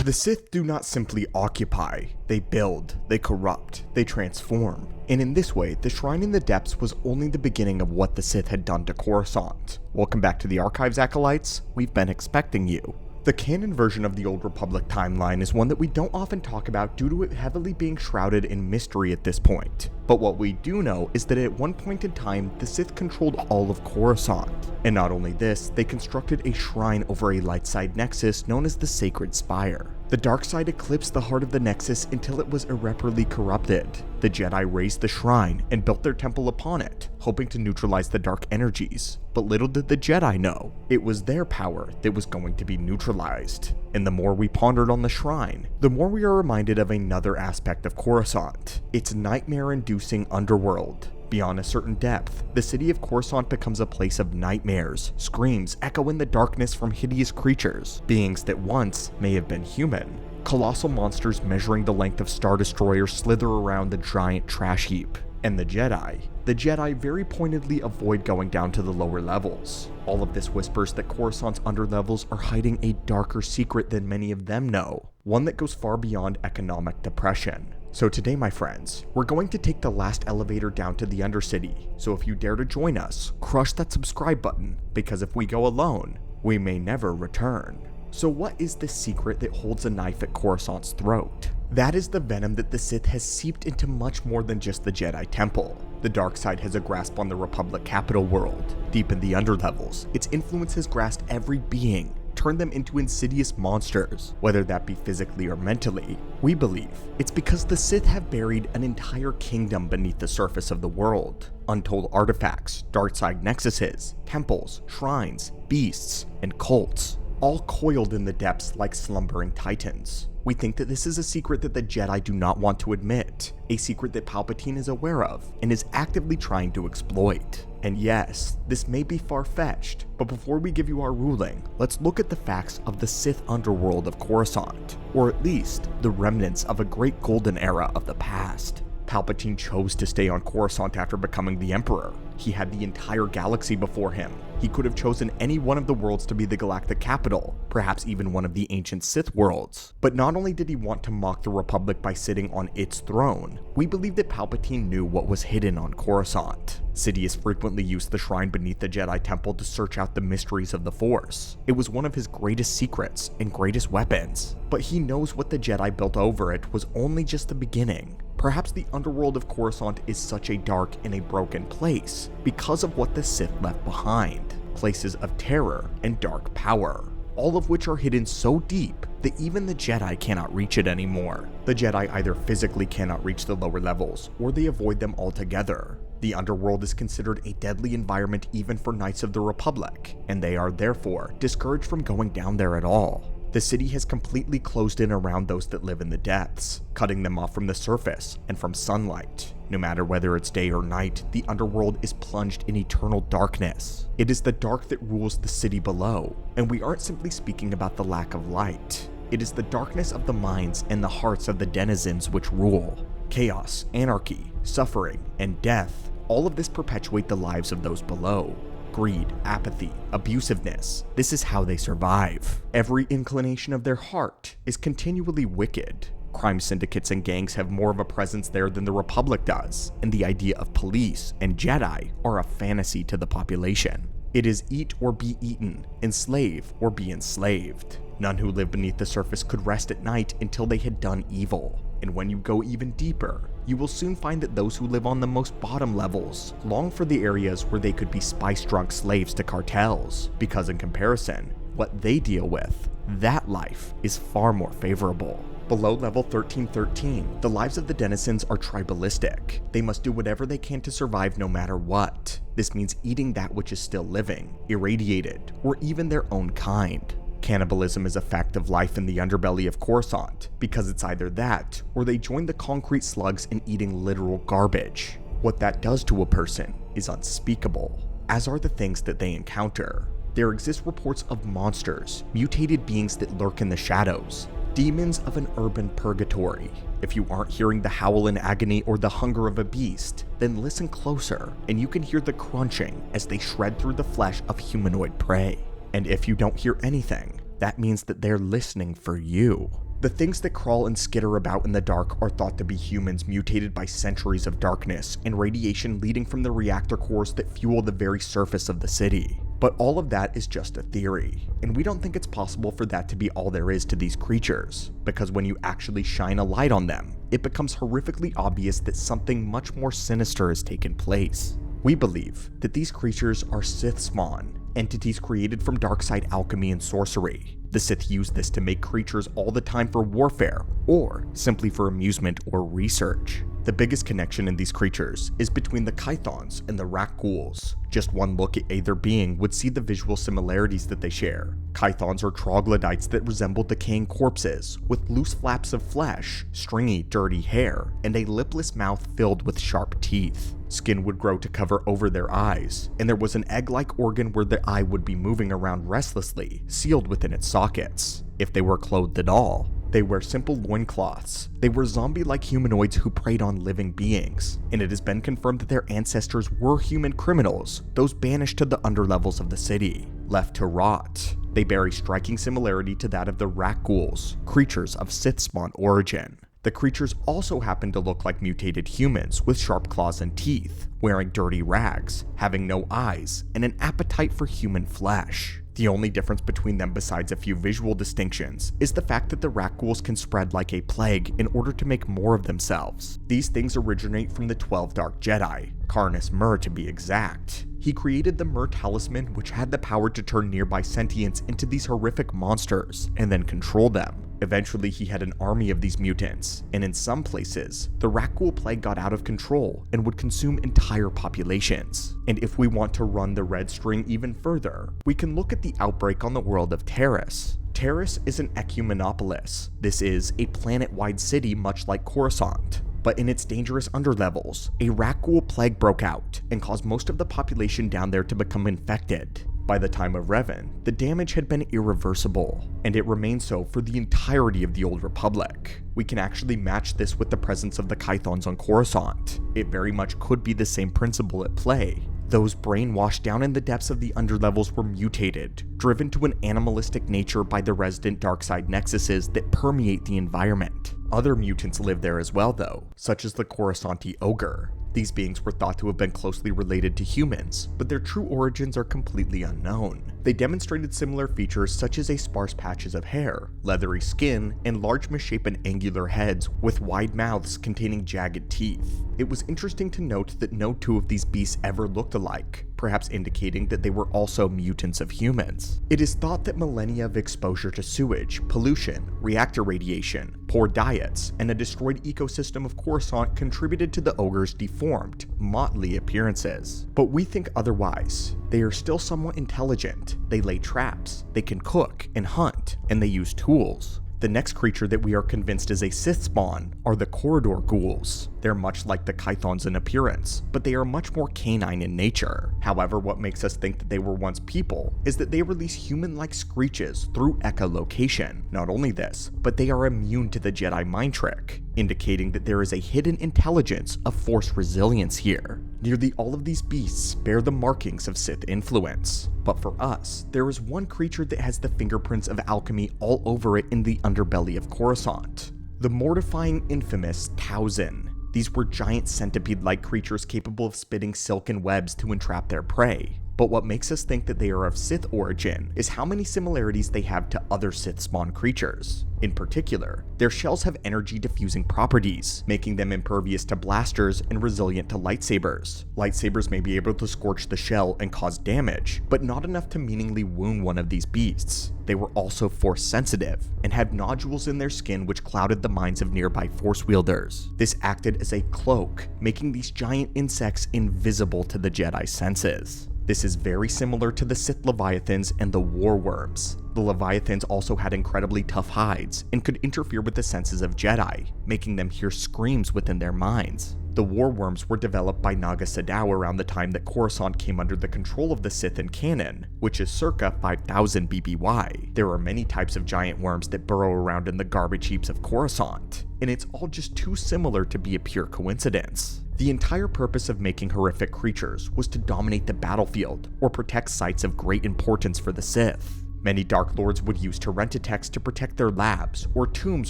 The Sith do not simply occupy, they build, they corrupt, they transform. And in this way, the Shrine in the Depths was only the beginning of what the Sith had done to Coruscant. Welcome back to the Archives, Acolytes. We've been expecting you. The canon version of the Old Republic timeline is one that we don't often talk about due to it heavily being shrouded in mystery at this point. But what we do know is that at one point in time, the Sith controlled all of Coruscant. And not only this, they constructed a shrine over a light side nexus known as the Sacred Spire. The dark side eclipsed the heart of the nexus until it was irreparably corrupted. The Jedi raised the shrine and built their temple upon it, hoping to neutralize the dark energies. But little did the Jedi know, it was their power that was going to be neutralized. And the more we pondered on the shrine, the more we are reminded of another aspect of Coruscant, its nightmare-inducing underworld. Beyond a certain depth, the city of Coruscant becomes a place of nightmares. Screams echo in the darkness from hideous creatures, beings that once may have been human. Colossal monsters measuring the length of Star Destroyers slither around the giant trash heap. And the Jedi very pointedly avoid going down to the lower levels. All of this whispers that Coruscant's underlevels are hiding a darker secret than many of them know, one that goes far beyond economic depression. So today, my friends, we're going to take the last elevator down to the Undercity, so if you dare to join us, crush that subscribe button, because if we go alone, we may never return. So what is the secret that holds a knife at Coruscant's throat? That is the venom that the Sith has seeped into much more than just the Jedi Temple. The dark side has a grasp on the Republic capital world. Deep in the underlevels, its influence has grasped every being, turned them into insidious monsters, whether that be physically or mentally. We believe it's because the Sith have buried an entire kingdom beneath the surface of the world. Untold artifacts, dark side nexuses, temples, shrines, beasts, and cults, all coiled in the depths like slumbering titans. We think that this is a secret that the Jedi do not want to admit, a secret that Palpatine is aware of and is actively trying to exploit. And yes, this may be far-fetched, but before we give you our ruling, let's look at the facts of the Sith underworld of Coruscant, or at least the remnants of a great golden era of the past. Palpatine chose to stay on Coruscant after becoming the Emperor. He had the entire galaxy before him. He could have chosen any one of the worlds to be the galactic capital, perhaps even one of the ancient Sith worlds. But not only did he want to mock the Republic by sitting on its throne, we believe that Palpatine knew what was hidden on Coruscant. Sidious frequently used the shrine beneath the Jedi Temple to search out the mysteries of the Force. It was one of his greatest secrets and greatest weapons. But he knows what the Jedi built over it was only just the beginning. Perhaps the underworld of Coruscant is such a dark and a broken place because of what the Sith left behind. Places of terror and dark power, all of which are hidden so deep that even the Jedi cannot reach it anymore. The Jedi either physically cannot reach the lower levels, or they avoid them altogether. The underworld is considered a deadly environment even for Knights of the Republic, and they are therefore discouraged from going down there at all. The city has completely closed in around those that live in the depths, cutting them off from the surface and from sunlight. No matter whether it's day or night, the underworld is plunged in eternal darkness. It is the dark that rules the city below, and we aren't simply speaking about the lack of light. It is the darkness of the minds and the hearts of the denizens which rule. Chaos, anarchy, suffering, and death, all of this perpetuate the lives of those below. Greed, apathy, abusiveness, this is how they survive. Every inclination of their heart is continually wicked. Crime syndicates and gangs have more of a presence there than the Republic does, and the idea of police and Jedi are a fantasy to the population. It is eat or be eaten, enslave or be enslaved. None who live beneath the surface could rest at night until they had done evil. And when you go even deeper, you will soon find that those who live on the most bottom levels long for the areas where they could be spice-drunk slaves to cartels, because in comparison, what they deal with, that life is far more favorable. Below level 1313, the lives of the denizens are tribalistic. They must do whatever they can to survive no matter what. This means eating that which is still living, irradiated, or even their own kind. Cannibalism is a fact of life in the underbelly of Coruscant, because it's either that, or they join the concrete slugs in eating literal garbage. What that does to a person is unspeakable, as are the things that they encounter. There exist reports of monsters, mutated beings that lurk in the shadows, demons of an urban purgatory. If you aren't hearing the howl in agony or the hunger of a beast, then listen closer, and you can hear the crunching as they shred through the flesh of humanoid prey. And if you don't hear anything, that means that they're listening for you. The things that crawl and skitter about in the dark are thought to be humans mutated by centuries of darkness and radiation leading from the reactor cores that fuel the very surface of the city. But all of that is just a theory, and we don't think it's possible for that to be all there is to these creatures, because when you actually shine a light on them, it becomes horrifically obvious that something much more sinister has taken place. We believe that these creatures are Sith spawn, entities created from darkside alchemy and sorcery. The Sith use this to make creatures all the time for warfare, or simply for amusement or research. The biggest connection in these creatures is between the Chthons and the Rakghouls. Just one look at either being would see the visual similarities that they share. Chthons are troglodytes that resemble decaying corpses, with loose flaps of flesh, stringy, dirty hair, and a lipless mouth filled with sharp teeth. Skin would grow to cover over their eyes, and there was an egg-like organ where the eye would be moving around restlessly, sealed within its sockets. If they were clothed at all, they wear simple loincloths. They were zombie-like humanoids who preyed on living beings, and it has been confirmed that their ancestors were human criminals, those banished to the underlevels of the city, left to rot. They bear a striking similarity to that of the Rakghouls, creatures of Sith spawn origin. The creatures also happen to look like mutated humans with sharp claws and teeth, wearing dirty rags, having no eyes, and an appetite for human flesh. The only difference between them besides a few visual distinctions is the fact that the Rakghouls can spread like a plague in order to make more of themselves. These things originate from the 12 Dark Jedi, Carnus Mur to be exact. He created the Mur Talisman, which had the power to turn nearby sentients into these horrific monsters and then control them. Eventually he had an army of these mutants, and in some places, the Rakghoul plague got out of control and would consume entire populations. And if we want to run the red string even further, we can look at the outbreak on the world of Taris. Taris is an ecumenopolis. This is a planet-wide city much like Coruscant. But in its dangerous underlevels, a Rakghoul plague broke out and caused most of the population down there to become infected. By the time of Revan, the damage had been irreversible, and it remained so for the entirety of the Old Republic. We can actually match this with the presence of the Chthons on Coruscant. It very much could be the same principle at play. Those brainwashed down in the depths of the underlevels were mutated, driven to an animalistic nature by the resident darkside nexuses that permeate the environment. Other mutants live there as well though, such as the Coruscanti ogre. These beings were thought to have been closely related to humans, but their true origins are completely unknown. They demonstrated similar features such as a sparse patches of hair, leathery skin, and large misshapen angular heads with wide mouths containing jagged teeth. It was interesting to note that no two of these beasts ever looked alike, perhaps indicating that they were also mutants of humans. It is thought that millennia of exposure to sewage, pollution, reactor radiation, poor diets, and a destroyed ecosystem of Coruscant contributed to the ogre's deformed, motley appearances. But we think otherwise. They are still somewhat intelligent, they lay traps, they can cook and hunt, and they use tools. The next creature that we are convinced is a Sith spawn are the corridor ghouls. They're much like the Chthons in appearance, but they are much more canine in nature. However, what makes us think that they were once people is that they release human-like screeches through echolocation. Not only this, but they are immune to the Jedi mind trick, indicating that there is a hidden intelligence of Force resilience here. Nearly all of these beasts bear the markings of Sith influence, but for us, there is one creature that has the fingerprints of alchemy all over it in the underbelly of Coruscant. The mortifying, infamous Tauzen. These were giant centipede-like creatures capable of spitting silken webs to entrap their prey. But what makes us think that they are of Sith origin is how many similarities they have to other Sith spawn creatures. In particular, their shells have energy diffusing properties, making them impervious to blasters and resilient to lightsabers. Lightsabers may be able to scorch the shell and cause damage, but not enough to meaningfully wound one of these beasts. They were also force sensitive, and had nodules in their skin which clouded the minds of nearby force wielders. This acted as a cloak, making these giant insects invisible to the Jedi senses. This is very similar to the Sith Leviathans and the War Worms. The Leviathans also had incredibly tough hides and could interfere with the senses of Jedi, making them hear screams within their minds. The War Worms were developed by Naga Sadow around the time that Coruscant came under the control of the Sith in canon, which is circa 5000 BBY. There are many types of giant worms that burrow around in the garbage heaps of Coruscant, and it's all just too similar to be a pure coincidence. The entire purpose of making horrific creatures was to dominate the battlefield or protect sites of great importance for the Sith. Many Dark Lords would use Tyrantetex to protect their labs or tombs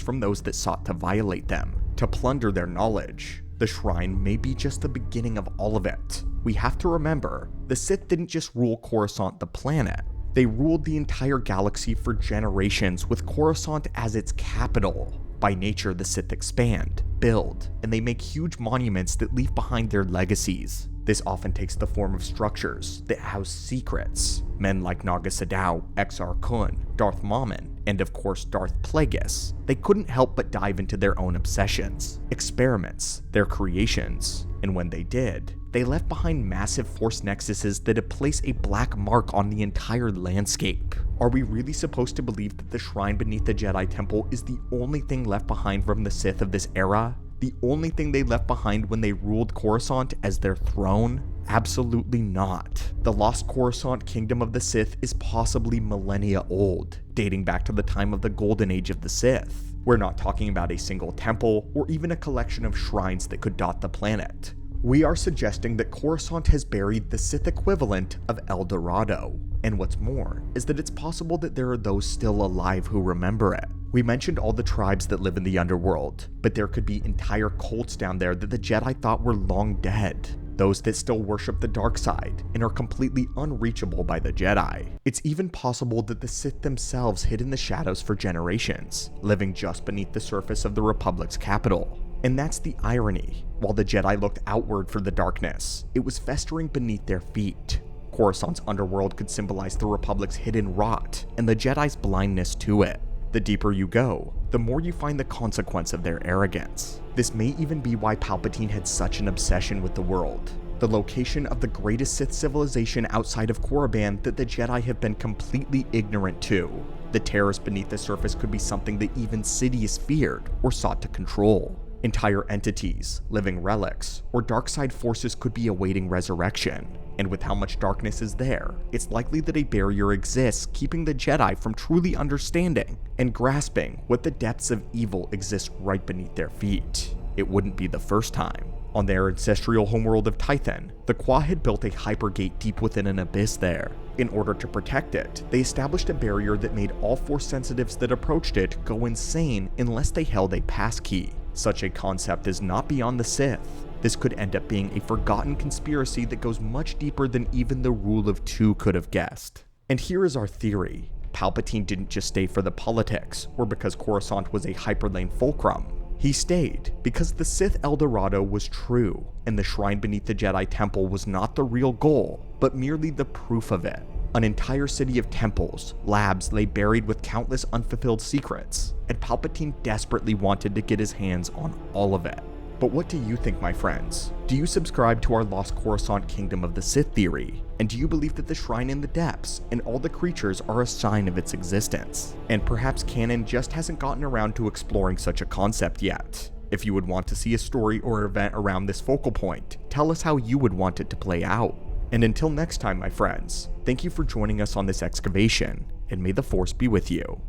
from those that sought to violate them, to plunder their knowledge. The shrine may be just the beginning of all of it. We have to remember, the Sith didn't just rule Coruscant the planet. They ruled the entire galaxy for generations with Coruscant as its capital. By nature, the Sith expand, build, and they make huge monuments that leave behind their legacies. This often takes the form of structures that house secrets. Men like Naga Sadow, Exar Kun, Darth Mammon, and of course Darth Plagueis, they couldn't help but dive into their own obsessions, experiments, their creations, and when they did, they left behind massive force nexuses that place a black mark on the entire landscape. Are we really supposed to believe that the shrine beneath the Jedi Temple is the only thing left behind from the Sith of this era? The only thing they left behind when they ruled Coruscant as their throne? Absolutely not. The lost Coruscant kingdom of the Sith is possibly millennia old, dating back to the time of the golden age of the Sith. We're not talking about a single temple or even a collection of shrines that could dot the planet. We are suggesting that Coruscant has buried the Sith equivalent of Eldorado. And what's more, is that it's possible that there are those still alive who remember it. We mentioned all the tribes that live in the underworld, but there could be entire cults down there that the Jedi thought were long dead. Those that still worship the dark side and are completely unreachable by the Jedi. It's even possible that the Sith themselves hid in the shadows for generations, living just beneath the surface of the Republic's capital. And that's the irony. While the Jedi looked outward for the darkness, it was festering beneath their feet. Coruscant's underworld could symbolize the Republic's hidden rot and the Jedi's blindness to it. The deeper you go, the more you find the consequence of their arrogance. This may even be why Palpatine had such an obsession with the world, the location of the greatest Sith civilization outside of Korriban that the Jedi have been completely ignorant to. The terrors beneath the surface could be something that even Sidious feared or sought to control. Entire entities, living relics, or dark side forces could be awaiting resurrection. And with how much darkness is there, it's likely that a barrier exists keeping the Jedi from truly understanding and grasping what the depths of evil exist right beneath their feet. It wouldn't be the first time. On their ancestral homeworld of Tython, the Qua had built a hypergate deep within an abyss there. In order to protect it, they established a barrier that made all Force sensitives that approached it go insane unless they held a passkey. Such a concept is not beyond the Sith. This could end up being a forgotten conspiracy that goes much deeper than even the Rule of Two could have guessed. And here is our theory. Palpatine didn't just stay for the politics, or because Coruscant was a hyperlane fulcrum. He stayed because the Sith Eldorado was true, and the shrine beneath the Jedi Temple was not the real goal, but merely the proof of it. An entire city of temples, labs lay buried with countless unfulfilled secrets, and Palpatine desperately wanted to get his hands on all of it. But what do you think, my friends? Do you subscribe to our Lost Coruscant Kingdom of the Sith theory? And do you believe that the shrine in the depths and all the creatures are a sign of its existence? And perhaps canon just hasn't gotten around to exploring such a concept yet. If you would want to see a story or event around this focal point, tell us how you would want it to play out. And until next time, my friends, thank you for joining us on this excavation, and may the Force be with you.